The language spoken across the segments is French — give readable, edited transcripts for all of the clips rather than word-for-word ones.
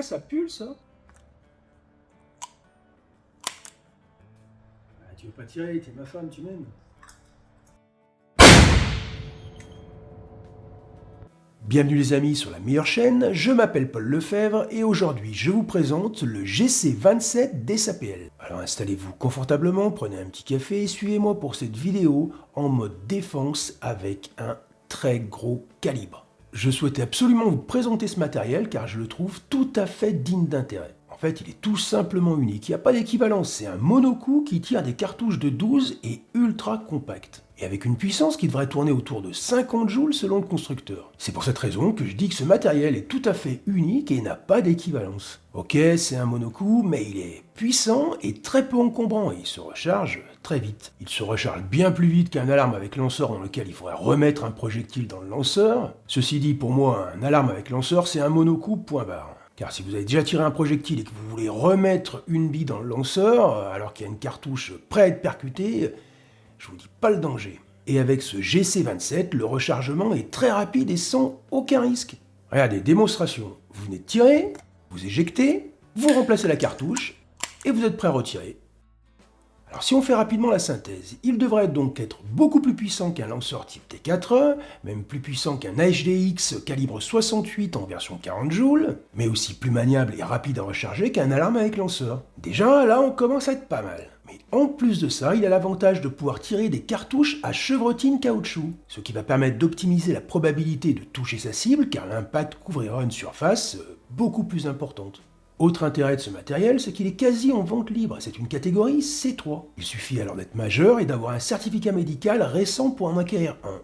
ça pue ça. Ah, tu veux pas tirer, t'es ma femme, tu m'aimes. Bienvenue les amis sur la meilleure chaîne, je m'appelle Paul Lefebvre et aujourd'hui je vous présente le GC27 d'SAPL. Alors installez-vous confortablement, prenez un petit café et suivez-moi pour cette vidéo en mode défense avec un très gros calibre. Je souhaitais absolument vous présenter ce matériel car je le trouve tout à fait digne d'intérêt. En fait, il est tout simplement unique, il n'y a pas d'équivalence, c'est un monocoup qui tire des cartouches de 12 et ultra compact. Et avec une puissance qui devrait tourner autour de 50 joules selon le constructeur. C'est pour cette raison que je dis que ce matériel est tout à fait unique et n'a pas d'équivalence. Ok, c'est un monocoup, mais il est puissant et très peu encombrant et il se recharge très vite. Il se recharge bien plus vite qu'un alarme avec lanceur dans lequel il faudrait remettre un projectile dans le lanceur. Ceci dit, pour moi, un alarme avec lanceur, c'est un monocoup, point barre. Car si vous avez déjà tiré un projectile et que vous voulez remettre une bille dans le lanceur, alors qu'il y a une cartouche prête à être percutée, je vous dis pas le danger. Et avec ce GC27, le rechargement est très rapide et sans aucun risque. Regardez, démonstration. Vous venez de tirer, vous éjectez, vous remplacez la cartouche et vous êtes prêt à retirer. Alors si on fait rapidement la synthèse, il devrait donc être beaucoup plus puissant qu'un lanceur type T4, même plus puissant qu'un HDX calibre 68 en version 40 joules, mais aussi plus maniable et rapide à recharger qu'un alarme avec lanceur. Déjà là on commence à être pas mal. Mais en plus de ça, il a l'avantage de pouvoir tirer des cartouches à chevrotine caoutchouc, ce qui va permettre d'optimiser la probabilité de toucher sa cible car l'impact couvrira une surface beaucoup plus importante. Autre intérêt de ce matériel, c'est qu'il est quasi en vente libre, c'est une catégorie C3. Il suffit alors d'être majeur et d'avoir un certificat médical récent pour en acquérir un.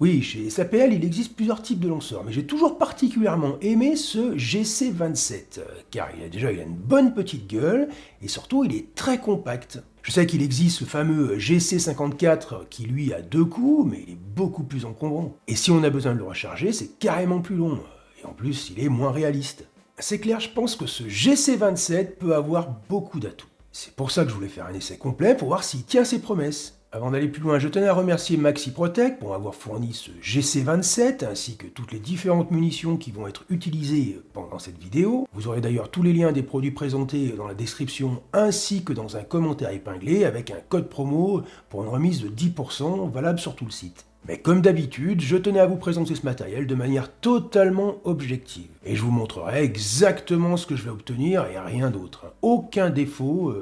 Oui, chez SAPL, il existe plusieurs types de lanceurs, mais j'ai toujours particulièrement aimé ce GC27, car il a une bonne petite gueule, et surtout il est très compact. Je sais qu'il existe le fameux GC54 qui lui a 2 coups, mais il est beaucoup plus encombrant. Et si on a besoin de le recharger, c'est carrément plus long, et en plus il est moins réaliste. C'est clair, je pense que ce GC27 peut avoir beaucoup d'atouts. C'est pour ça que je voulais faire un essai complet pour voir s'il tient ses promesses. Avant d'aller plus loin, je tenais à remercier Maxi Protect pour avoir fourni ce GC27 ainsi que toutes les différentes munitions qui vont être utilisées pendant cette vidéo. Vous aurez d'ailleurs tous les liens des produits présentés dans la description ainsi que dans un commentaire épinglé avec un code promo pour une remise de 10% valable sur tout le site. Mais comme d'habitude, je tenais à vous présenter ce matériel de manière totalement objective. Et je vous montrerai exactement ce que je vais obtenir et rien d'autre. Aucun défaut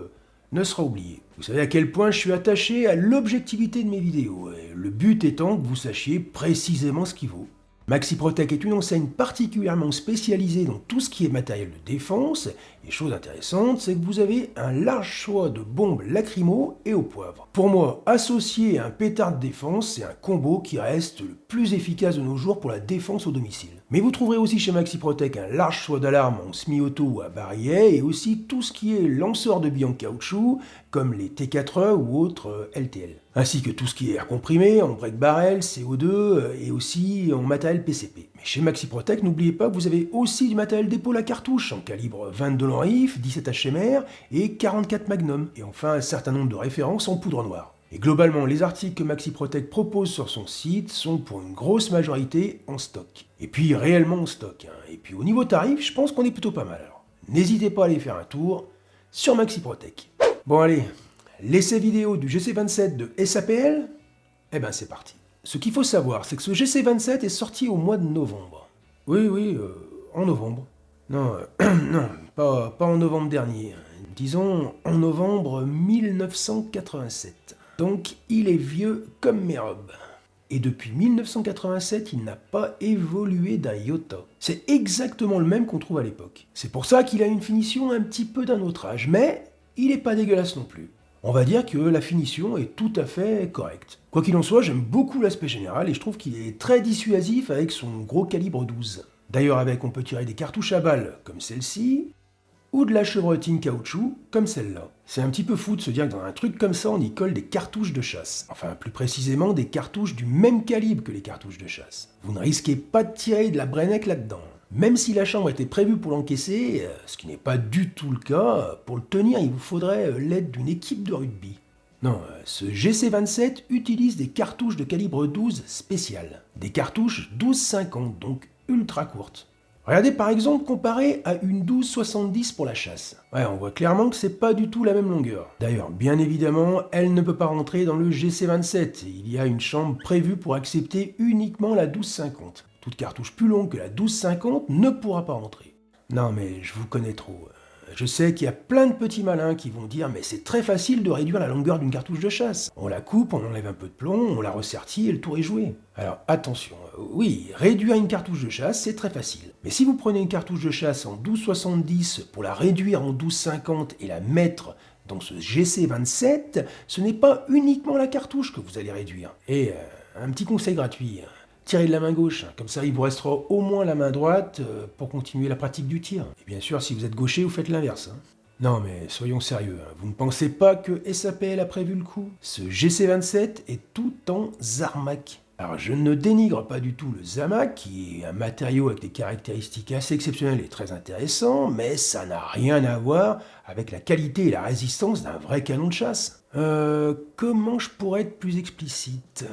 ne sera oublié. Vous savez à quel point je suis attaché à l'objectivité de mes vidéos, et le but étant que vous sachiez précisément ce qu'il vaut. Maxi Protect est une enseigne particulièrement spécialisée dans tout ce qui est matériel de défense, et chose intéressante, c'est que vous avez un large choix de bombes lacrymo et au poivre. Pour moi, associé à un pétard de défense, c'est un combo qui reste le plus efficace de nos jours pour la défense au domicile. Mais vous trouverez aussi chez Maxi Protect un large choix d'alarmes en semi-auto ou à barillet, et aussi tout ce qui est lanceur de billes en caoutchouc, comme les T4E ou autres LTL. Ainsi que tout ce qui est air comprimé, en break barrel, CO2 et aussi en matériel PCP. Mais chez Maxi Protect, n'oubliez pas que vous avez aussi du matériel d'épaule à cartouche en calibre 22 Lanrif, 17 HMR et 44 Magnum. Et enfin un certain nombre de références en poudre noire. Et globalement, les articles que Maxi Protect propose sur son site sont pour une grosse majorité en stock. Et puis réellement en stock. Et puis au niveau tarif, je pense qu'on est plutôt pas mal. Alors n'hésitez pas à aller faire un tour sur Maxi Protect. Bon allez, l'essai vidéo du GC27 de SAPL, eh ben c'est parti. Ce qu'il faut savoir, c'est que ce GC27 est sorti au mois de novembre. Oui, en novembre. Non, non, pas en novembre dernier. Disons en novembre 1987. Donc il est vieux comme mes robes. Et depuis 1987, il n'a pas évolué d'un iota. C'est exactement le même qu'on trouve à l'époque. C'est pour ça qu'il a une finition un petit peu d'un autre âge, mais il n'est pas dégueulasse non plus. On va dire que la finition est tout à fait correcte. Quoi qu'il en soit, j'aime beaucoup l'aspect général et je trouve qu'il est très dissuasif avec son gros calibre 12. D'ailleurs avec on peut tirer des cartouches à balles comme celle-ci, ou de la chevrotine caoutchouc comme celle-là. C'est un petit peu fou de se dire que dans un truc comme ça on y colle des cartouches de chasse. Enfin plus précisément des cartouches du même calibre que les cartouches de chasse. Vous ne risquez pas de tirer de la Brenneck là-dedans. Même si la chambre était prévue pour l'encaisser, ce qui n'est pas du tout le cas, pour le tenir il vous faudrait l'aide d'une équipe de rugby. Non, ce GC27 utilise des cartouches de calibre 12 spéciales. Des cartouches 12-50, donc ultra courtes. Regardez par exemple comparé à une 12-70 pour la chasse. Ouais, on voit clairement que c'est pas du tout la même longueur. D'ailleurs, bien évidemment, elle ne peut pas rentrer dans le GC27. Il y a une chambre prévue pour accepter uniquement la 12-50. Toute cartouche plus longue que la 12-50 ne pourra pas rentrer. Non mais je vous connais trop. Je sais qu'il y a plein de petits malins qui vont dire mais c'est très facile de réduire la longueur d'une cartouche de chasse. On la coupe, on enlève un peu de plomb, on la ressertit et le tour est joué. Alors attention, oui, réduire une cartouche de chasse c'est très facile. Mais si vous prenez une cartouche de chasse en 12,70 pour la réduire en 12,50 et la mettre dans ce GC27, ce n'est pas uniquement la cartouche que vous allez réduire. Et un petit conseil gratuit. Tirez de la main gauche, comme ça il vous restera au moins la main droite pour continuer la pratique du tir. Et bien sûr, si vous êtes gaucher, vous faites l'inverse. Non mais soyons sérieux, vous ne pensez pas que SAPL a prévu le coup? Ce GC27 est tout en Zarmac. Alors je ne dénigre pas du tout le Zamac, qui est un matériau avec des caractéristiques assez exceptionnelles et très intéressant, mais ça n'a rien à voir avec la qualité et la résistance d'un vrai canon de chasse. Comment je pourrais être plus explicite?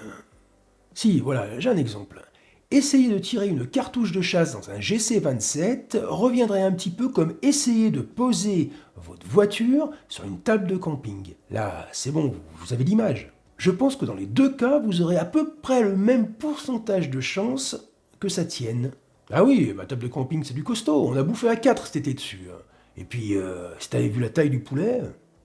Si, voilà, j'ai un exemple. Essayer de tirer une cartouche de chasse dans un GC27 reviendrait un petit peu comme essayer de poser votre voiture sur une table de camping. Là, c'est bon, vous avez l'image. Je pense que dans les deux cas, vous aurez à peu près le même pourcentage de chance que ça tienne. Ah oui, ma table de camping, c'est du costaud, on a bouffé à 4 cet été dessus. Et puis, si t'avais vu la taille du poulet...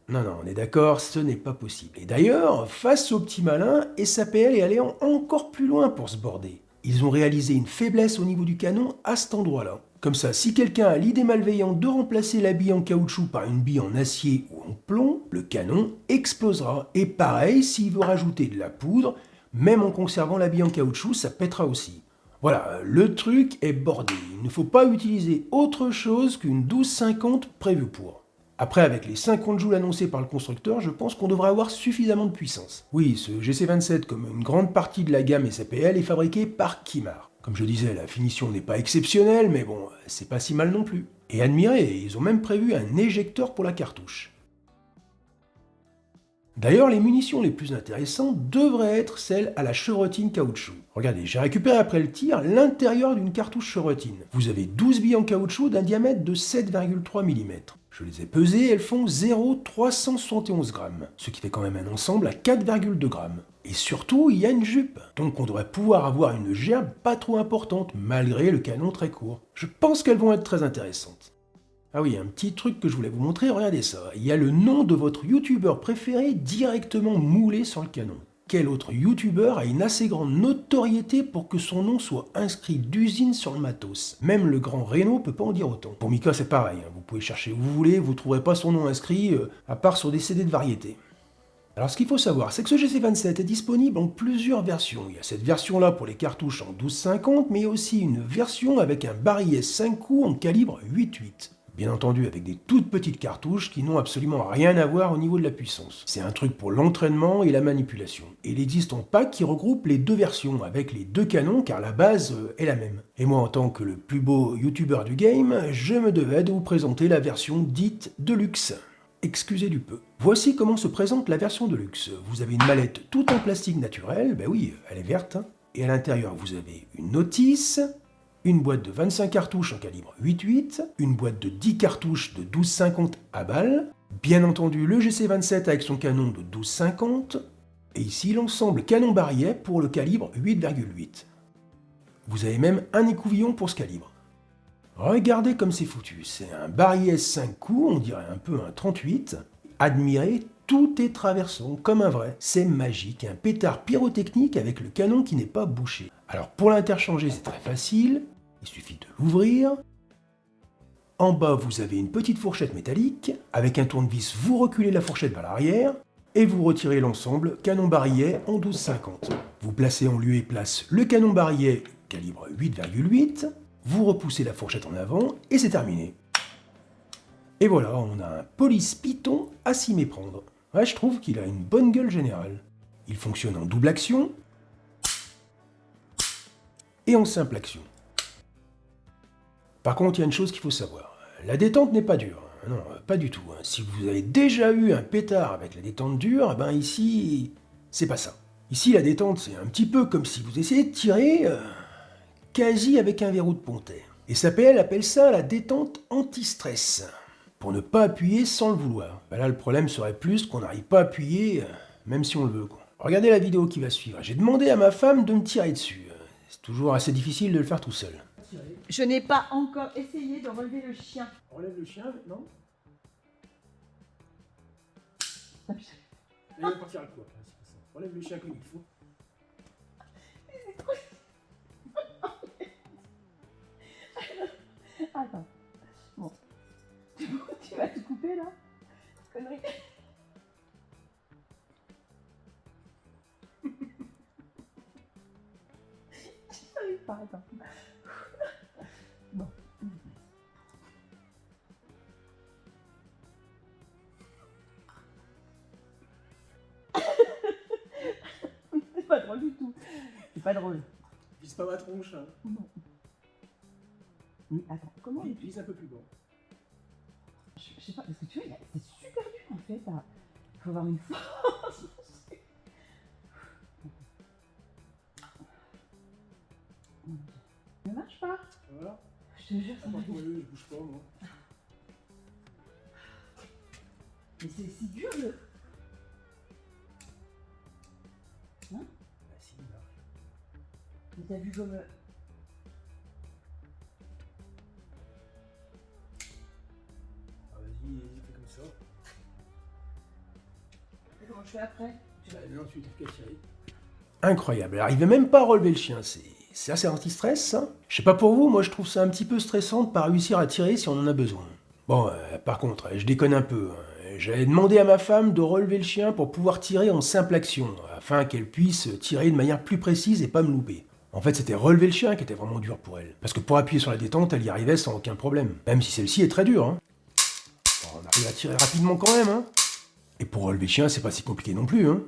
Non, on est d'accord, ce n'est pas possible. Et d'ailleurs, face aux petits malins, SAPL est allé encore plus loin pour se border. Ils ont réalisé une faiblesse au niveau du canon à cet endroit-là. Comme ça, si quelqu'un a l'idée malveillante de remplacer la bille en caoutchouc par une bille en acier ou en plomb, le canon explosera. Et pareil, s'il veut rajouter de la poudre, même en conservant la bille en caoutchouc, ça pètera aussi. Voilà, le truc est bordé. Il ne faut pas utiliser autre chose qu'une 12,50 prévue pour. Après, avec les 50 joules annoncés par le constructeur, je pense qu'on devrait avoir suffisamment de puissance. Oui, ce GC27, comme une grande partie de la gamme SAPL, est fabriqué par Kimar. Comme je disais, la finition n'est pas exceptionnelle, mais bon, c'est pas si mal non plus. Et admirez, ils ont même prévu un éjecteur pour la cartouche. D'ailleurs, les munitions les plus intéressantes devraient être celles à la chevrotine caoutchouc. Regardez, j'ai récupéré après le tir l'intérieur d'une cartouche chevrotine. Vous avez 12 billes en caoutchouc d'un diamètre de 7,3 mm. Je les ai pesées, elles font 0,371 grammes, ce qui fait quand même un ensemble à 4,2 grammes. Et surtout, il y a une jupe, donc on devrait pouvoir avoir une gerbe pas trop importante, malgré le canon très court. Je pense qu'elles vont être très intéressantes. Ah oui, un petit truc que je voulais vous montrer, regardez ça. Il y a le nom de votre youtubeur préféré directement moulé sur le canon. Quel autre youtubeur a une assez grande notoriété pour que son nom soit inscrit d'usine sur le matos? Même le grand Reno peut pas en dire autant. Pour Mika, c'est pareil, vous pouvez chercher où vous voulez, vous trouverez pas son nom inscrit, à part sur des CD de variété. Alors ce qu'il faut savoir, c'est que ce GC27 est disponible en plusieurs versions. Il y a cette version-là pour les cartouches en 12,50, mais il y a aussi une version avec un barillet 5 coups en calibre 8,8. Bien entendu avec des toutes petites cartouches qui n'ont absolument rien à voir au niveau de la puissance. C'est un truc pour l'entraînement et la manipulation. Et il existe un pack qui regroupe les deux versions, avec les deux canons car la base est la même. Et moi en tant que le plus beau youtubeur du game, je me devais de vous présenter la version dite de luxe. Excusez du peu. Voici comment se présente la version de luxe. Vous avez une mallette toute en plastique naturel, ben oui, elle est verte, et à l'intérieur vous avez une notice, une boîte de 25 cartouches en calibre 8,8, une boîte de 10 cartouches de 12,50 à balles, bien entendu le GC27 avec son canon de 12,50, et ici l'ensemble canon-barillet pour le calibre 8,8. Vous avez même un écouvillon pour ce calibre. Regardez comme c'est foutu, c'est un barillet 5 coups, on dirait un peu un 38. Admirez, tout est traversant comme un vrai, c'est magique, un pétard pyrotechnique avec le canon qui n'est pas bouché. Alors pour l'interchanger c'est très facile, il suffit de l'ouvrir. En bas vous avez une petite fourchette métallique, avec un tournevis vous reculez la fourchette vers l'arrière, et vous retirez l'ensemble canon-barillet en 12,50. Vous placez en lieu et place le canon-barillet calibre 8,8, vous repoussez la fourchette en avant et c'est terminé. Et voilà, on a un Police Python à s'y méprendre. Ouais, je trouve qu'il a une bonne gueule générale. Il fonctionne en double action et en simple action. Par contre, il y a une chose qu'il faut savoir. La détente n'est pas dure. Non, pas du tout. Si vous avez déjà eu un pétard avec la détente dure, ben ici, c'est pas ça. Ici, la détente, c'est un petit peu comme si vous essayez de tirer quasi avec un verrou de pontet. SAPL appelle ça la détente anti-stress, pour ne pas appuyer sans le vouloir. Ben là, le problème serait plus qu'on n'arrive pas à appuyer, même si on le veut, quoi. Regardez la vidéo qui va suivre. J'ai demandé à ma femme de me tirer dessus. C'est toujours assez difficile de le faire tout seul. Je n'ai pas encore essayé de relever le chien. Relève le chien, non? Ah, Il va partir à quoi? Relève le chien comme il faut. Attends. Bon. Tu vas te couper là? Connerie. J'arrive pas, attends. Bon. C'est pas drôle du tout. C'est pas drôle. Vise pas ma tronche, hein. Non. Mais attends, comment Vise un peu plus bas. Je sais pas, parce que tu vois, c'est super dur en fait. Il faut avoir une force. Ça marche pas. Voilà. Je te jure, ça marche pas. Je bouge pas, moi. Mais c'est si dur le. Hein? Bah si, il marche. Mais t'as vu comme. Ah, vas-y, fais comme ça. Et comment je fais après? Bah, non, tu t'as qu'à tirer. Incroyable, elle arrivait même pas à relever le chien, c'est assez anti-stress ça. Je sais pas pour vous, moi je trouve ça un petit peu stressant de pas réussir à tirer si on en a besoin. Bon, par contre, je déconne un peu. J'avais demandé à ma femme de relever le chien pour pouvoir tirer en simple action, afin qu'elle puisse tirer de manière plus précise et pas me louper. En fait, c'était relever le chien qui était vraiment dur pour elle. Parce que pour appuyer sur la détente, elle y arrivait sans aucun problème. Même si celle-ci est très dure. Hein. Bon, on arrive à tirer rapidement quand même. Hein. Et pour relever le chien, c'est pas si compliqué non plus. Hein.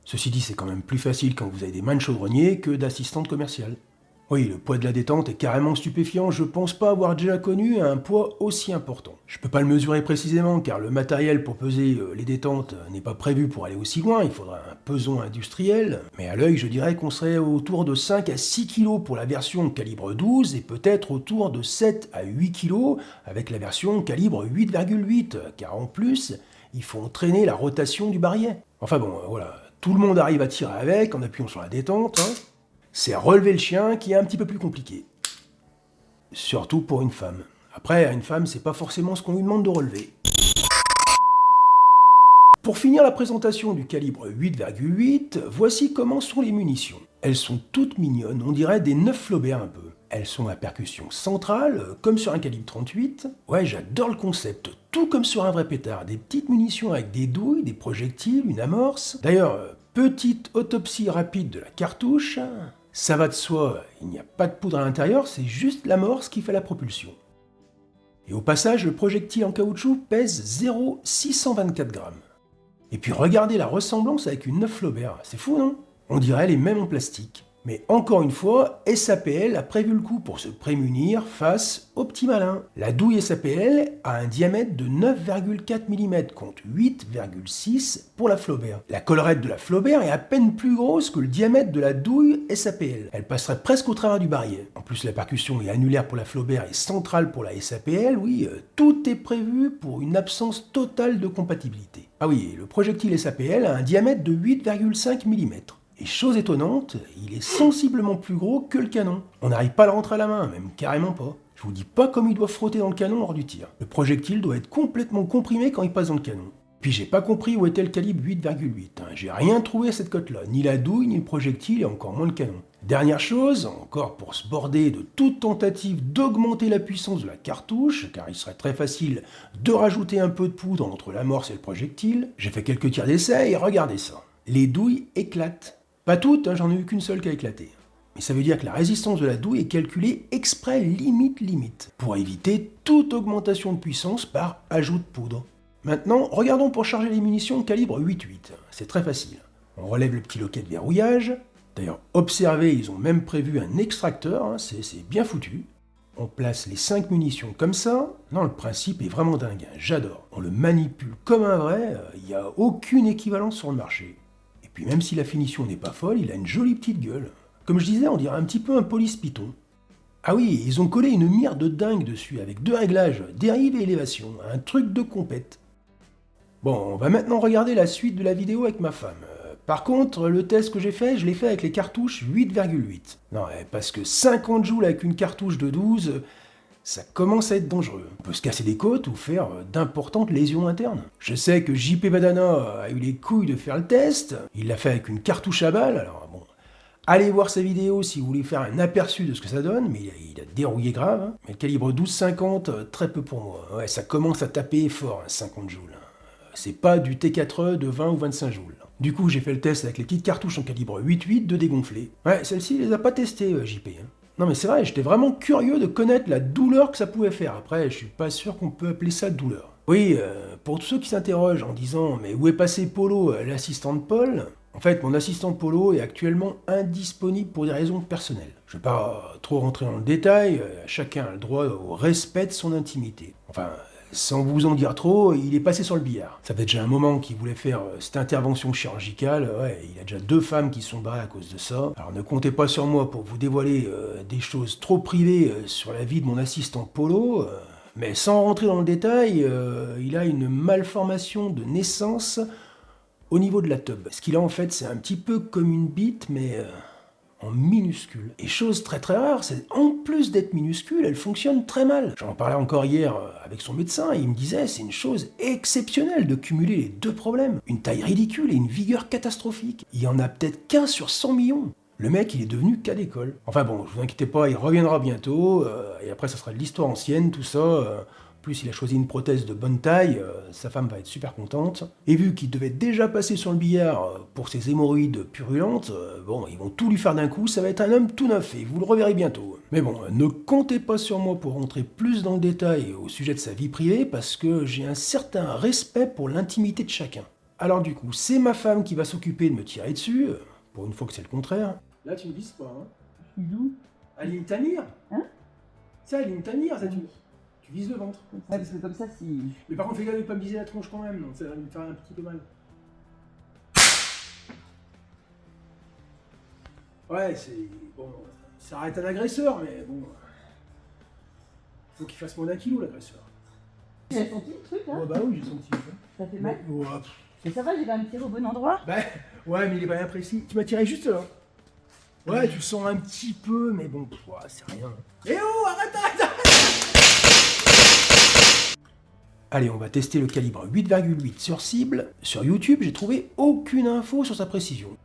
Ceci dit, c'est quand même plus facile quand vous avez des mains de chaudronnier que d'assistante commerciale. Oui, le poids de la détente est carrément stupéfiant, je pense pas avoir déjà connu un poids aussi important. Je peux pas le mesurer précisément car le matériel pour peser les détentes n'est pas prévu pour aller aussi loin, il faudra un peson industriel, mais à l'œil je dirais qu'on serait autour de 5 à 6 kg pour la version calibre 12 et peut-être autour de 7 à 8 kg avec la version calibre 8,8 car en plus, il faut entraîner la rotation du barillet. Enfin bon, voilà, tout le monde arrive à tirer avec en appuyant sur la détente, hein. C'est relever le chien qui est un petit peu plus compliqué. Surtout pour une femme. Après, à une femme, c'est pas forcément ce qu'on lui demande de relever. Pour finir la présentation du calibre 8,8, voici comment sont les munitions. Elles sont toutes mignonnes, on dirait des 9 Flaubert un peu. Elles sont à percussion centrale, comme sur un calibre 38. Ouais, j'adore le concept, tout comme sur un vrai pétard. Des petites munitions avec des douilles, des projectiles, une amorce. D'ailleurs, petite autopsie rapide de la cartouche. Ça va de soi, il n'y a pas de poudre à l'intérieur, c'est juste l'amorce qui fait la propulsion. Et au passage, le projectile en caoutchouc pèse 0,624 grammes. Et puis regardez la ressemblance avec une 9 Flaubert, c'est fou non? On dirait les mêmes en plastique. Mais encore une fois, SAPL a prévu le coup pour se prémunir face aux petits malins. La douille SAPL a un diamètre de 9,4 mm contre 8,6 pour la Flaubert. La collerette de la Flaubert est à peine plus grosse que le diamètre de la douille SAPL. Elle passerait presque au travers du barillet. En plus, la percussion est annulaire pour la Flaubert et centrale pour la SAPL. Oui, tout est prévu pour une absence totale de compatibilité. Ah oui, le projectile SAPL a un diamètre de 8,5 mm. Et chose étonnante, il est sensiblement plus gros que le canon. On n'arrive pas à le rentrer à la main, même carrément pas. Je vous dis pas comme il doit frotter dans le canon lors du tir. Le projectile doit être complètement comprimé quand il passe dans le canon. Puis j'ai pas compris où était le calibre 8,8. J'ai rien trouvé à cette cote-là, ni la douille, ni le projectile, et encore moins le canon. Dernière chose, encore pour se border de toute tentative d'augmenter la puissance de la cartouche, car il serait très facile de rajouter un peu de poudre entre l'amorce et le projectile, j'ai fait quelques tirs d'essai et regardez ça. Les douilles éclatent. Pas toutes, j'en ai eu qu'une seule qui a éclaté. Mais ça veut dire que la résistance de la douille est calculée exprès limite, pour éviter toute augmentation de puissance par ajout de poudre. Maintenant, regardons pour charger les munitions calibre 8,8. C'est très facile. On relève le petit loquet de verrouillage. D'ailleurs, observez, ils ont même prévu un extracteur, c'est bien foutu. On place les 5 munitions comme ça. Non, le principe est vraiment dingue, j'adore. On le manipule comme un vrai, il n'y a aucune équivalence sur le marché. Puis même si la finition n'est pas folle, il a une jolie petite gueule. Comme je disais, on dirait un petit peu un police python. Ah oui, ils ont collé une mire de dingue dessus, avec 2 réglages, dérive et élévation, un truc de compète. Bon, on va maintenant regarder la suite de la vidéo avec ma femme. Par contre, le test que j'ai fait, je l'ai fait avec les cartouches 8,8. Non, parce que 50 joules avec une cartouche de 12, ça commence à être dangereux. On peut se casser des côtes ou faire d'importantes lésions internes. Je sais que JP Badana a eu les couilles de faire le test, il l'a fait avec une cartouche à balles, alors bon, allez voir sa vidéo si vous voulez faire un aperçu de ce que ça donne, mais il a dérouillé grave. Hein. Mais le calibre 12,50, très peu pour moi. Ouais, ça commence à taper fort, hein, 50 joules. C'est pas du T4E de 20 ou 25 joules. Du coup, j'ai fait le test avec les petites cartouches en calibre 8,8 de dégonflé. Ouais, celle-ci, il les a pas testées, JP. Hein. Non mais c'est vrai, j'étais vraiment curieux de connaître la douleur que ça pouvait faire. Après, je suis pas sûr qu'on peut appeler ça douleur. Oui, pour tous ceux qui s'interrogent en disant « Mais où est passé Polo, l'assistant de Paul ?» En fait, mon assistant Polo est actuellement indisponible pour des raisons personnelles. Je vais pas trop rentrer dans le détail, chacun a le droit au respect de son intimité. Enfin, sans vous en dire trop, il est passé sur le billard. Ça fait déjà un moment qu'il voulait faire cette intervention chirurgicale, ouais, il a déjà 2 femmes qui sont barrées à cause de ça. Alors ne comptez pas sur moi pour vous dévoiler des choses trop privées sur la vie de mon assistant Polo, mais sans rentrer dans le détail, il a une malformation de naissance au niveau de la tub. Ce qu'il a en fait, c'est un petit peu comme une bite, mais en minuscule. Et chose très très rare, c'est en plus d'être minuscule, elle fonctionne très mal. J'en parlais encore hier avec son médecin, et il me disait c'est une chose exceptionnelle de cumuler les 2 problèmes. Une taille ridicule et une vigueur catastrophique. Il y en a peut-être qu'un sur 100 millions. Le mec, il est devenu cas d'école. Enfin bon, vous inquiétez pas, il reviendra bientôt, et après ça sera de l'histoire ancienne, tout ça. Plus il a choisi une prothèse de bonne taille, sa femme va être super contente. Et vu qu'il devait déjà passer sur le billard pour ses hémorroïdes purulentes, bon, ils vont tout lui faire d'un coup, ça va être un homme tout neuf et vous le reverrez bientôt. Mais bon, ne comptez pas sur moi pour rentrer plus dans le détail au sujet de sa vie privée parce que j'ai un certain respect pour l'intimité de chacun. Alors du coup, c'est ma femme qui va s'occuper de me tirer dessus, pour une fois que c'est le contraire. Là, tu me vises pas, hein. D'où? Aline Tamir. Hein? Ça, Aline Tamir, ça tu vises le ventre. Ouais, parce que comme ça, si... Mais par contre, fais gaffe de pas me viser la tronche quand même, donc ça va me faire un petit peu mal. Ouais, c'est... Bon, ça arrête un agresseur, mais bon... Faut qu'il fasse moins d'1 kilo, l'agresseur. Tu as senti le truc, là? Ouais, bah oui, j'ai senti. Ça fait mal? Ouais, Mais ça va, j'ai quand même tiré au bon endroit? bah, ouais, mais il est pas bien précis. Tu m'as tiré juste là. Ouais, tu sens un petit peu, mais bon, ouais, c'est rien. Eh oh, arrête. Allez, on va tester le calibre 8,8 sur cible. Sur YouTube, j'ai trouvé aucune info sur sa précision.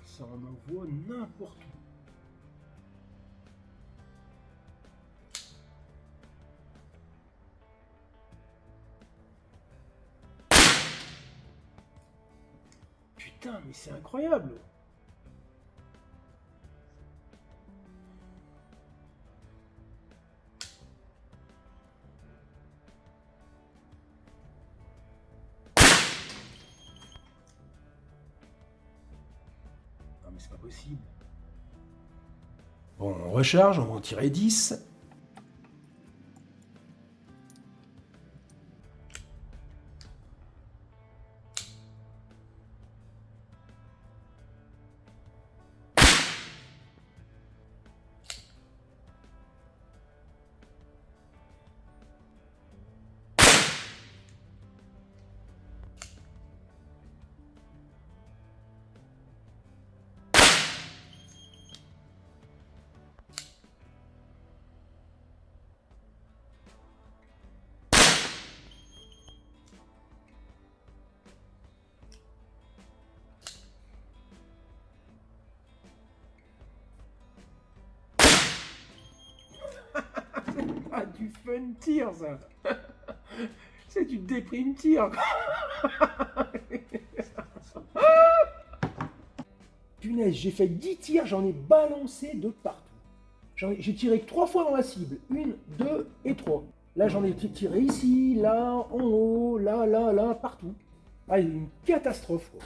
Ça en envoie n'importe où. Putain, mais c'est incroyable. Non mais c'est pas possible. Bon, on recharge, on va en tirer 10. Ah, du fun tir, ça. C'est du déprime tir. Punaise, j'ai fait 10 tirs, j'en ai balancé de partout. J'ai tiré que 3 fois dans la cible. 1, 2 et 3. Là, j'en ai tiré ici, là, en haut, là, partout. Ah, une catastrophe, quoi.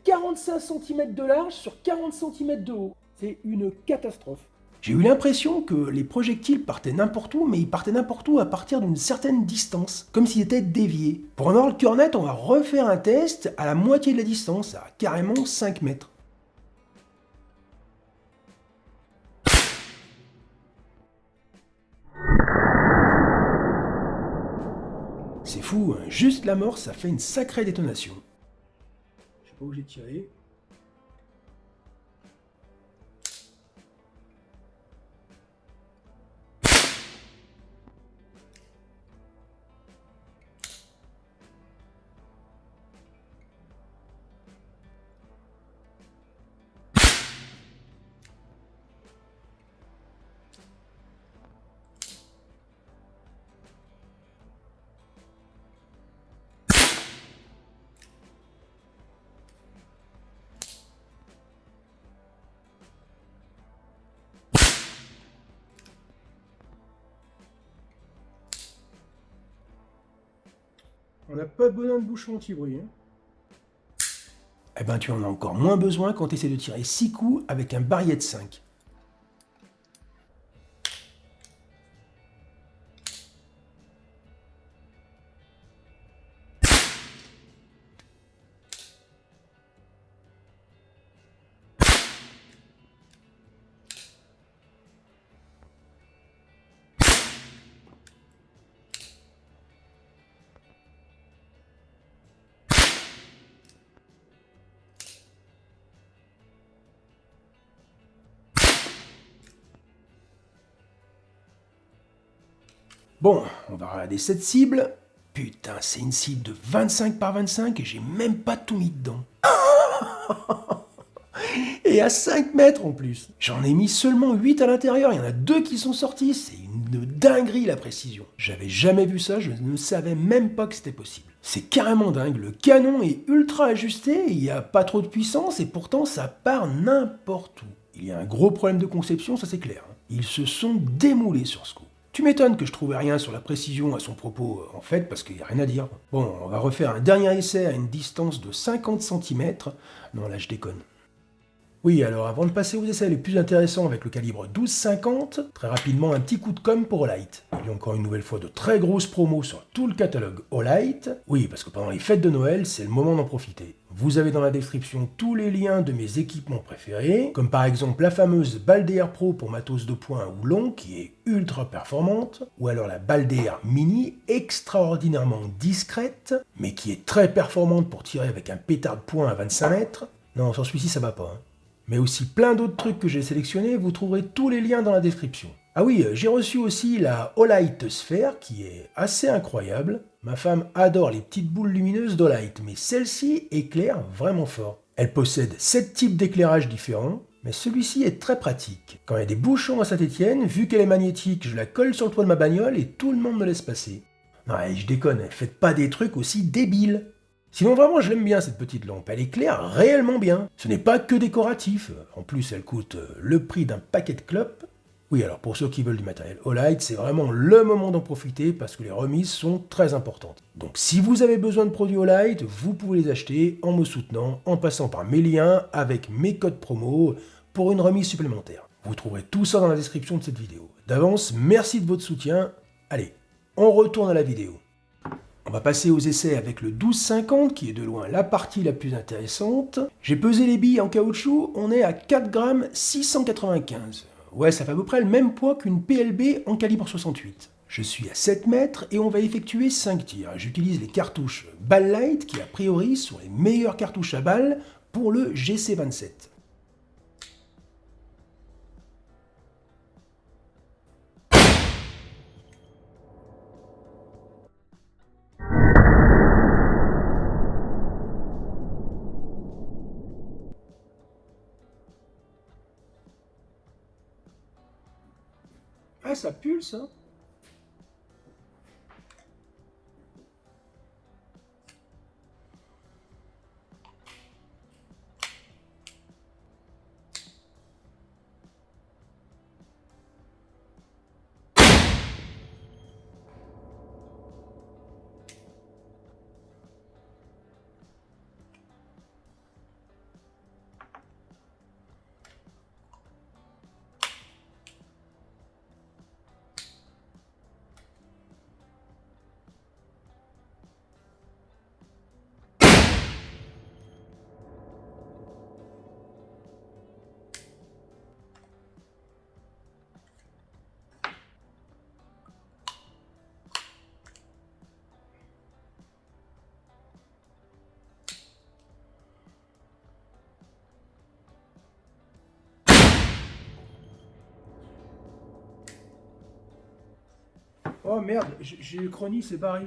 45 cm de large sur 40 cm de haut. C'est une catastrophe. J'ai eu l'impression que les projectiles partaient n'importe où, mais ils partaient n'importe où à partir d'une certaine distance, comme s'ils étaient déviés. Pour en avoir le cœur net, on va refaire un test à la moitié de la distance, à carrément 5 mètres. C'est fou, hein, juste l'amorce, ça fait une sacrée détonation. Je sais pas où j'ai tiré. On n'a pas besoin de bouchon anti-bruit. Hein. Eh ben tu en as encore moins besoin quand tu essaies de tirer 6 coups avec un barillet de 5. Bon, on va regarder cette cible. Putain, c'est une cible de 25 par 25 et j'ai même pas tout mis dedans. Et à 5 mètres en plus. J'en ai mis seulement 8 à l'intérieur, il y en a 2 qui sont sortis. C'est une dinguerie la précision. J'avais jamais vu ça, je ne savais même pas que c'était possible. C'est carrément dingue, le canon est ultra ajusté, il n'y a pas trop de puissance et pourtant ça part n'importe où. Il y a un gros problème de conception, ça c'est clair. Ils se sont démoulés sur ce coup. Tu m'étonnes que je trouvais rien sur la précision à son propos, en fait, parce qu'il n'y a rien à dire. Bon, on va refaire un dernier essai à une distance de 50 cm. Non, là je déconne. Oui, alors avant de passer aux essais les plus intéressants avec le calibre 12-50, très rapidement un petit coup de com' pour Olight. Il y a encore une nouvelle fois de très grosses promos sur tout le catalogue Olight. Oui, parce que pendant les fêtes de Noël, c'est le moment d'en profiter. Vous avez dans la description tous les liens de mes équipements préférés, comme par exemple la fameuse Baldeair Pro pour matos de poing ou long, qui est ultra performante, ou alors la Baldeair Mini, extraordinairement discrète, mais qui est très performante pour tirer avec un pétard de poing à 25 mètres. Non, sur celui-ci ça va pas, hein. Mais aussi plein d'autres trucs que j'ai sélectionnés, vous trouverez tous les liens dans la description. Ah oui, j'ai reçu aussi la Olight Sphere, qui est assez incroyable. Ma femme adore les petites boules lumineuses d'Olight, mais celle-ci éclaire vraiment fort. Elle possède 7 types d'éclairage différents, mais celui-ci est très pratique. Quand il y a des bouchons à Saint-Étienne, vu qu'elle est magnétique, je la colle sur le toit de ma bagnole et tout le monde me laisse passer. Non, je déconne, faites pas des trucs aussi débiles. Sinon vraiment je l'aime bien cette petite lampe, elle éclaire réellement bien. Ce n'est pas que décoratif, en plus elle coûte le prix d'un paquet de clopes. Oui alors pour ceux qui veulent du matériel Olight, c'est vraiment le moment d'en profiter parce que les remises sont très importantes. Donc si vous avez besoin de produits Olight, vous pouvez les acheter en me soutenant, en passant par mes liens avec mes codes promo pour une remise supplémentaire. Vous trouverez tout ça dans la description de cette vidéo. D'avance, merci de votre soutien. Allez, on retourne à la vidéo. On va passer aux essais avec le 12-50 qui est de loin la partie la plus intéressante. J'ai pesé les billes en caoutchouc, on est à 4 grammes 695. Ouais, ça fait à peu près le même poids qu'une PLB en calibre 68. Je suis à 7 mètres et on va effectuer 5 tirs. J'utilise les cartouches Ball Light qui a priori sont les meilleures cartouches à balles pour le GC27. Ah, ça pulse, hein. Oh merde, j'ai le chrony, c'est barré.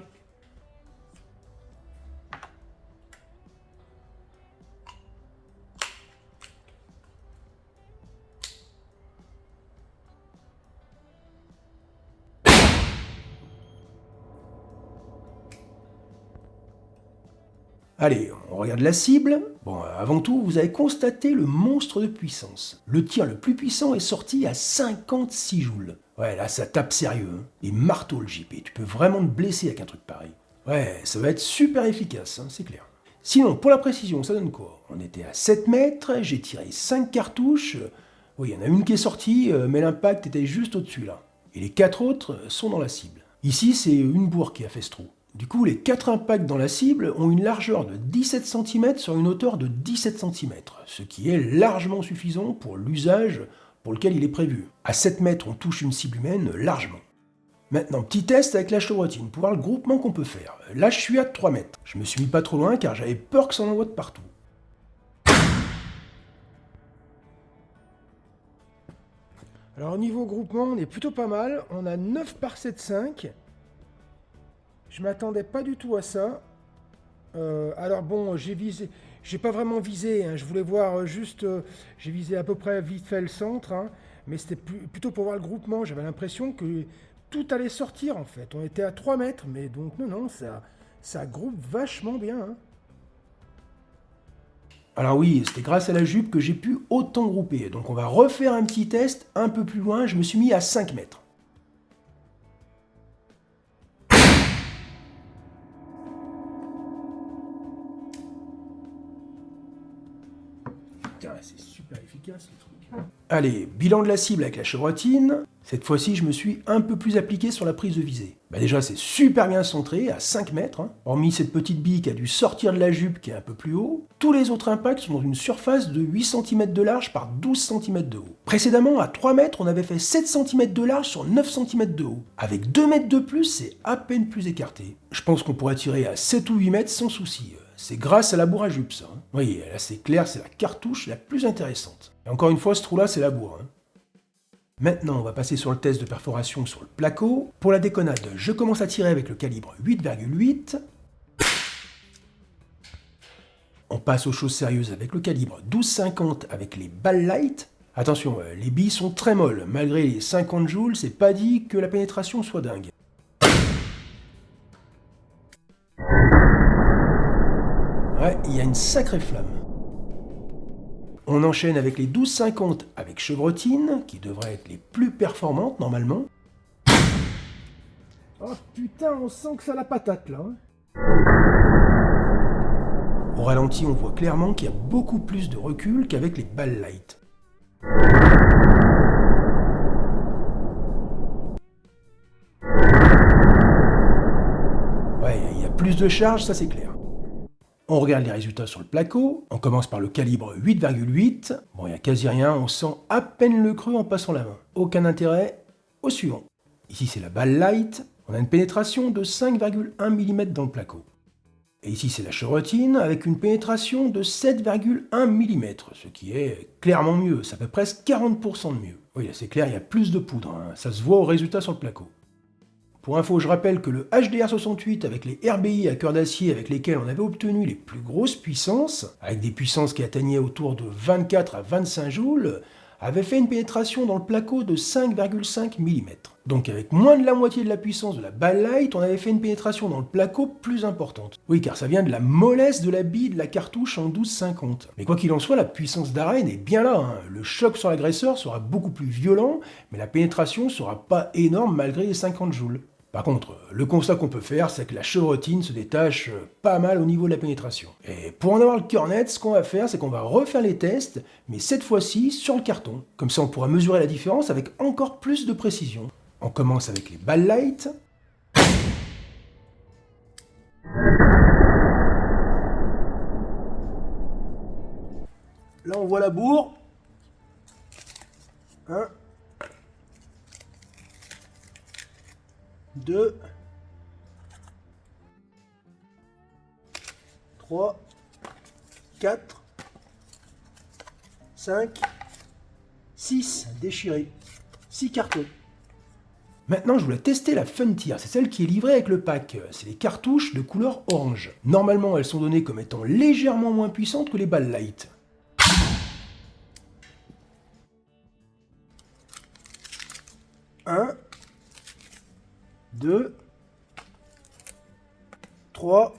Allez, on regarde la cible. Bon, avant tout, vous avez constaté le monstre de puissance. Le tir le plus puissant est sorti à 56 joules. Ouais, là, ça tape sérieux. Hein. Et marteau le JP, tu peux vraiment te blesser avec un truc pareil. Ouais, ça va être super efficace, hein, c'est clair. Sinon, pour la précision, ça donne quoi? On était à 7 mètres, j'ai tiré 5 cartouches. Oui, il y en a une qui est sortie, mais l'impact était juste au-dessus là. Et les 4 autres sont dans la cible. Ici, c'est une bourre qui a fait ce trou. Du coup, les 4 impacts dans la cible ont une largeur de 17 cm sur une hauteur de 17 cm, ce qui est largement suffisant pour l'usage pour lequel il est prévu. À 7 mètres, on touche une cible humaine largement. Maintenant, petit test avec la chevrotine pour voir le groupement qu'on peut faire. Là, je suis à 3 mètres. Je me suis mis pas trop loin car j'avais peur que ça en envoie de partout. Alors, au niveau groupement, on est plutôt pas mal. On a 9 par 7,5. Je m'attendais pas du tout à ça. Alors bon, j'ai pas vraiment visé, hein. Je voulais voir juste, j'ai visé à peu près vite fait le centre, hein. Mais c'était plutôt pour voir le groupement. J'avais l'impression que tout allait sortir en fait. On était à 3 mètres, mais donc non, ça groupe vachement bien. Hein. Alors oui, c'était grâce à la jupe que j'ai pu autant grouper. Donc on va refaire un petit test un peu plus loin. Je me suis mis à 5 mètres. Putain, c'est super efficace le truc. Allez, bilan de la cible avec la chevrotine. Cette fois-ci, je me suis un peu plus appliqué sur la prise de visée. Bah déjà, c'est super bien centré, à 5 mètres. Hein. Hormis cette petite bille qui a dû sortir de la jupe qui est un peu plus haut, tous les autres impacts sont dans une surface de 8 cm de large par 12 cm de haut. Précédemment, à 3 mètres, on avait fait 7 cm de large sur 9 cm de haut. Avec 2 mètres de plus, c'est à peine plus écarté. Je pense qu'on pourrait tirer à 7 ou 8 mètres sans souci. C'est grâce à la bourre à jupe, ça. Hein. Oui, là c'est clair, c'est la cartouche la plus intéressante. Et encore une fois, ce trou-là, c'est la bourre. Hein. Maintenant, on va passer sur le test de perforation sur le placo. Pour la déconnade, je commence à tirer avec le calibre 8,8. On passe aux choses sérieuses avec le calibre 12,50 avec les balles light. Attention, les billes sont très molles. Malgré les 50 joules, c'est pas dit que la pénétration soit dingue. Ouais, il y a une sacrée flamme. On enchaîne avec les 12,50 avec chevrotine, qui devraient être les plus performantes normalement. Oh putain, on sent que ça a la patate là. Au ralenti, on voit clairement qu'il y a beaucoup plus de recul qu'avec les balles light. Ouais, il y a plus de charge, ça c'est clair. On regarde les résultats sur le placo, on commence par le calibre 8,8. Bon, il n'y a quasi rien, on sent à peine le creux en passant la main. Aucun intérêt, au suivant. Ici c'est la balle light, on a une pénétration de 5,1 mm dans le placo. Et ici c'est la chevrotine avec une pénétration de 7,1 mm, ce qui est clairement mieux, ça fait presque 40% de mieux. Oui, c'est clair, il y a plus de poudre, hein. Ça se voit au résultat sur le placo. Pour info, je rappelle que le HDR68 avec les RBI à cœur d'acier avec lesquels on avait obtenu les plus grosses puissances, avec des puissances qui atteignaient autour de 24 à 25 joules, avait fait une pénétration dans le placo de 5,5 mm. Donc avec moins de la moitié de la puissance de la balle light, on avait fait une pénétration dans le placo plus importante. Oui, car ça vient de la mollesse de la bille de la cartouche en 12,50. Mais quoi qu'il en soit, la puissance d'arène est bien là. Hein. Le choc sur l'agresseur sera beaucoup plus violent, mais la pénétration sera pas énorme malgré les 50 joules. Par contre, le constat qu'on peut faire, c'est que la chevrotine se détache pas mal au niveau de la pénétration. Et pour en avoir le cœur net, ce qu'on va faire, c'est qu'on va refaire les tests, mais cette fois-ci sur le carton. Comme ça, on pourra mesurer la différence avec encore plus de précision. On commence avec les balles light. Là, on voit la bourre. 1, 2, 3, 4, 5, 6 déchirés, 6 cartons. Maintenant, je voulais tester la Funtir, c'est celle qui est livrée avec le pack. C'est les cartouches de couleur orange. Normalement, elles sont données comme étant légèrement moins puissantes que les balles light. Un, 2, 3,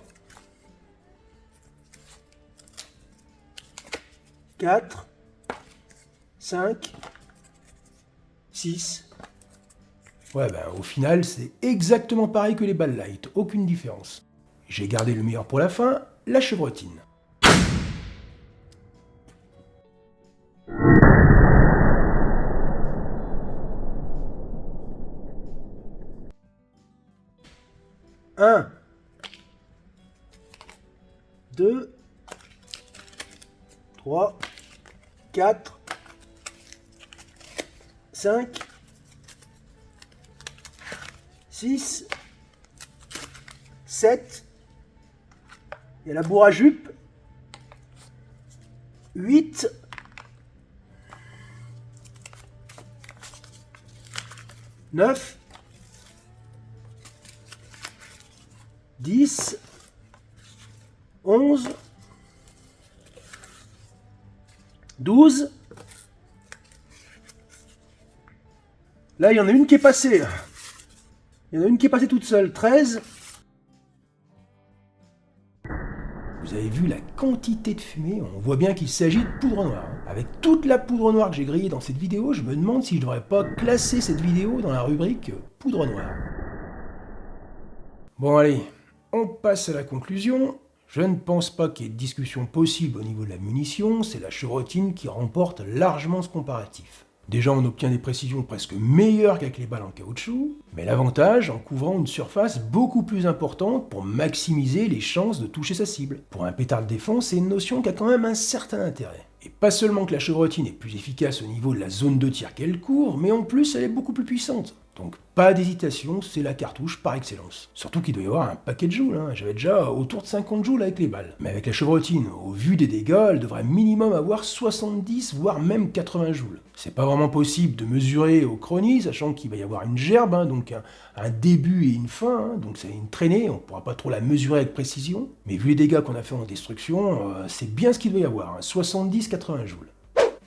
4, 5, 6. Ouais, ben au final, c'est exactement pareil que les balles light, aucune différence. J'ai gardé le meilleur pour la fin, la chevrotine. Un, 2, 3, 4, 5, 6, 7, il y a la bourre à jupe, 8, 9, 10, 11, 12. Là, il y en a une qui est passée. Il y en a une qui est passée toute seule. 13. Vous avez vu la quantité de fumée? On voit bien qu'il s'agit de poudre noire. Avec toute la poudre noire que j'ai grillée dans cette vidéo, je me demande si je ne devrais pas classer cette vidéo dans la rubrique poudre noire. Bon allez, on passe à la conclusion. Je ne pense pas qu'il y ait de discussion possible au niveau de la munition, c'est la chevrotine qui remporte largement ce comparatif. Déjà on obtient des précisions presque meilleures qu'avec les balles en caoutchouc, mais l'avantage en couvrant une surface beaucoup plus importante pour maximiser les chances de toucher sa cible. Pour un pétard de défense, c'est une notion qui a quand même un certain intérêt. Et pas seulement que la chevrotine est plus efficace au niveau de la zone de tir qu'elle court, mais en plus elle est beaucoup plus puissante. Donc pas d'hésitation, c'est la cartouche par excellence. Surtout qu'il doit y avoir un paquet de joules, j'avais déjà autour de 50 joules avec les balles. Mais avec la chevrotine, au vu des dégâts, elle devrait minimum avoir 70 voire même 80 joules. C'est pas vraiment possible de mesurer au chronie, sachant qu'il va y avoir une gerbe, donc un début et une fin, donc c'est une traînée, on pourra pas trop la mesurer avec précision. Mais vu les dégâts qu'on a fait en destruction, c'est bien ce qu'il doit y avoir, 70-80 joules.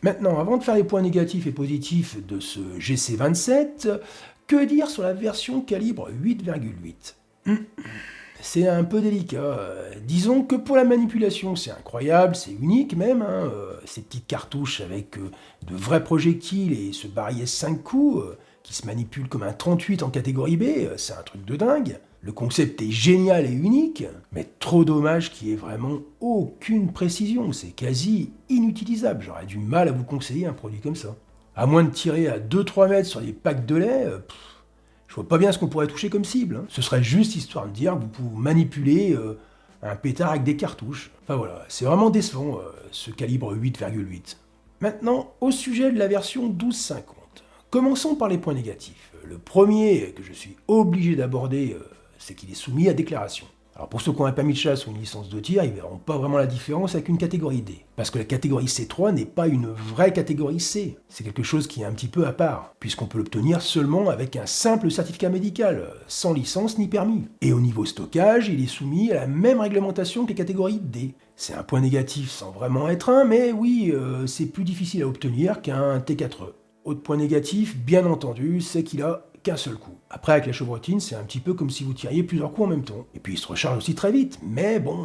Maintenant, avant de faire les points négatifs et positifs de ce GC27, que dire sur la version calibre 8,8 ? C'est un peu délicat. Disons que pour la manipulation, c'est incroyable, c'est unique même. Ces petites cartouches avec de vrais projectiles et ce barillet 5 coups qui se manipule comme un 38 en catégorie B, c'est un truc de dingue. Le concept est génial et unique, mais trop dommage qu'il n'y ait vraiment aucune précision. C'est quasi inutilisable. J'aurais du mal à vous conseiller un produit comme ça. À moins de tirer à 2-3 mètres sur des packs de lait, je vois pas bien ce qu'on pourrait toucher comme cible. Ce serait juste histoire de dire que vous pouvez manipuler un pétard avec des cartouches. Enfin voilà, c'est vraiment décevant ce calibre 8,8. Maintenant, au sujet de la version 1250. Commençons par les points négatifs. Le premier que je suis obligé d'aborder, c'est qu'il est soumis à déclaration. Alors pour ceux qui ont un permis de chasse ou une licence de tir, ils verront pas vraiment la différence avec une catégorie D. Parce que la catégorie C3 n'est pas une vraie catégorie C. C'est quelque chose qui est un petit peu à part, puisqu'on peut l'obtenir seulement avec un simple certificat médical, sans licence ni permis. Et au niveau stockage, il est soumis à la même réglementation que les catégories D. C'est un point négatif sans vraiment être un, mais oui, c'est plus difficile à obtenir qu'un T4E. Autre point négatif, bien entendu, c'est qu'il a qu'un seul coup. Après, avec la chevrotine, c'est un petit peu comme si vous tiriez plusieurs coups en même temps. Et puis il se recharge aussi très vite, mais bon,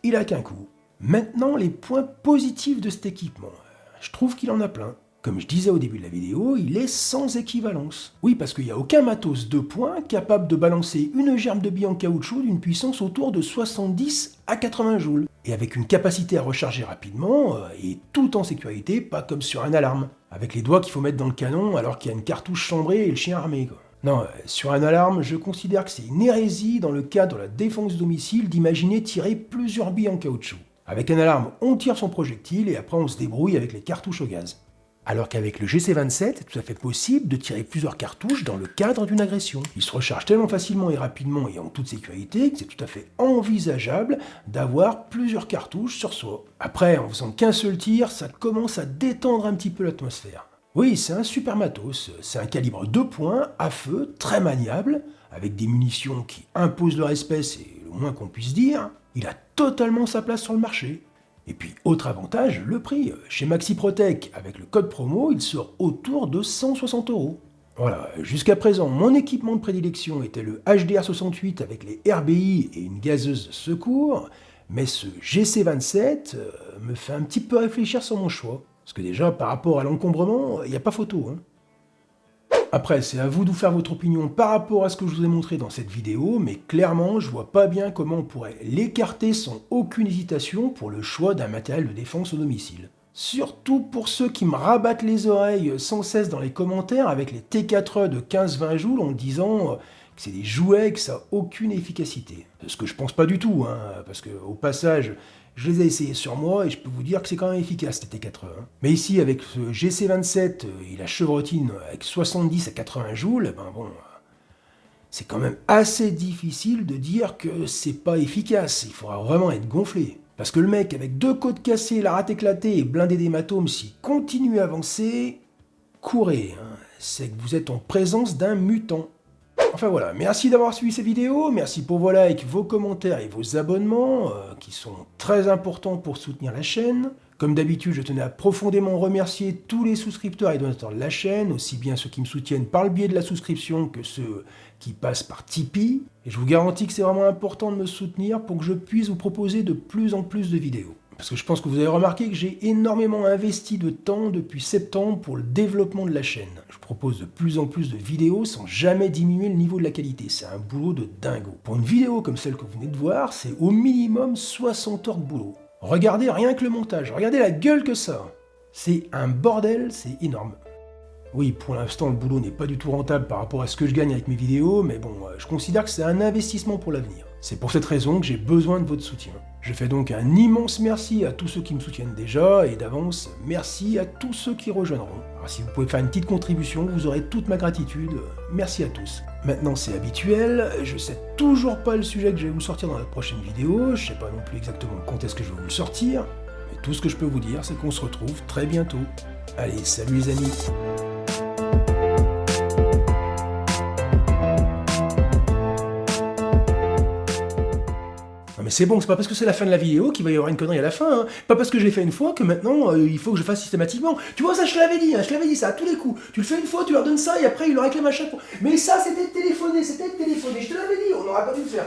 il a qu'un coup. Maintenant, les points positifs de cet équipement. Je trouve qu'il en a plein. Comme je disais au début de la vidéo, il est sans équivalence. Oui, parce qu'il n'y a aucun matos 2 points capable de balancer une gerbe de billes en caoutchouc d'une puissance autour de 70 à 80 joules. Et avec une capacité à recharger rapidement, et tout en sécurité, pas comme sur un alarme. Avec les doigts qu'il faut mettre dans le canon alors qu'il y a une cartouche chambrée et le chien armé, quoi. Non, sur un alarme, je considère que c'est une hérésie dans le cadre de la défense domicile d'imaginer tirer plusieurs billes en caoutchouc. Avec un alarme, on tire son projectile et après on se débrouille avec les cartouches au gaz. Alors qu'avec le GC27, c'est tout à fait possible de tirer plusieurs cartouches dans le cadre d'une agression. Il se recharge tellement facilement et rapidement et en toute sécurité que c'est tout à fait envisageable d'avoir plusieurs cartouches sur soi. Après, en faisant qu'un seul tir, ça commence à détendre un petit peu l'atmosphère. Oui, c'est un super matos. C'est un calibre 2 points, à feu, très maniable, avec des munitions qui imposent le respect, c'est le moins qu'on puisse dire. Il a totalement sa place sur le marché. Et puis, autre avantage, le prix. Chez MaxiProtec, avec le code promo, il sort autour de 160 euros. Voilà, jusqu'à présent, mon équipement de prédilection était le HDR68 avec les RBI et une gazeuse de secours, mais ce GC27 me fait un petit peu réfléchir sur mon choix. Parce que déjà, par rapport à l'encombrement, il n'y a pas photo. Après, c'est à vous de vous faire votre opinion par rapport à ce que je vous ai montré dans cette vidéo, mais clairement, je vois pas bien comment on pourrait l'écarter sans aucune hésitation pour le choix d'un matériel de défense au domicile. Surtout pour ceux qui me rabattent les oreilles sans cesse dans les commentaires avec les T4E de 15-20 joules en disant que c'est des jouets, que ça n'a aucune efficacité. Ce que je pense pas du tout, parce que au passage, je les ai essayés sur moi et je peux vous dire que c'est quand même efficace les T4E. Mais ici, avec ce GC27 et la chevrotine avec 70 à 80 joules, c'est quand même assez difficile de dire que c'est pas efficace. Il faudra vraiment être gonflé. Parce que le mec, avec 2 côtes cassées, la rate éclatée et blindé d'hématomes, s'il continue à avancer, courez. C'est que vous êtes en présence d'un mutant. Enfin voilà, merci d'avoir suivi cette vidéo, merci pour vos likes, vos commentaires et vos abonnements, qui sont très importants pour soutenir la chaîne. Comme d'habitude, je tenais à profondément remercier tous les souscripteurs et donateurs de la chaîne, aussi bien ceux qui me soutiennent par le biais de la souscription que ceux qui passent par Tipeee. Et je vous garantis que c'est vraiment important de me soutenir pour que je puisse vous proposer de plus en plus de vidéos. Parce que je pense que vous avez remarqué que j'ai énormément investi de temps depuis septembre pour le développement de la chaîne. Je propose de plus en plus de vidéos sans jamais diminuer le niveau de la qualité. C'est un boulot de dingo. Pour une vidéo comme celle que vous venez de voir, c'est au minimum 60 heures de boulot. Regardez rien que le montage, regardez la gueule que ça a. C'est un bordel, c'est énorme. Oui, pour l'instant, le boulot n'est pas du tout rentable par rapport à ce que je gagne avec mes vidéos, mais bon, je considère que c'est un investissement pour l'avenir. C'est pour cette raison que j'ai besoin de votre soutien. Je fais donc un immense merci à tous ceux qui me soutiennent déjà, et d'avance, merci à tous ceux qui rejoindront. Alors si vous pouvez faire une petite contribution, vous aurez toute ma gratitude. Merci à tous. Maintenant, c'est habituel, je sais toujours pas le sujet que je vais vous sortir dans la prochaine vidéo, je sais pas non plus exactement quand est-ce que je vais vous le sortir, mais tout ce que je peux vous dire, c'est qu'on se retrouve très bientôt. Allez, salut les amis. Mais c'est bon, c'est pas parce que c'est la fin de la vidéo qu'il va y avoir une connerie à la fin. Pas parce que je l'ai fait une fois que maintenant il faut que je fasse systématiquement. Tu vois, ça je te l'avais dit, ça à tous les coups. Tu le fais une fois, tu leur donnes ça et après ils le réclament à chaque fois. Mais ça c'était téléphoné, je te l'avais dit, on n'aurait pas dû le faire.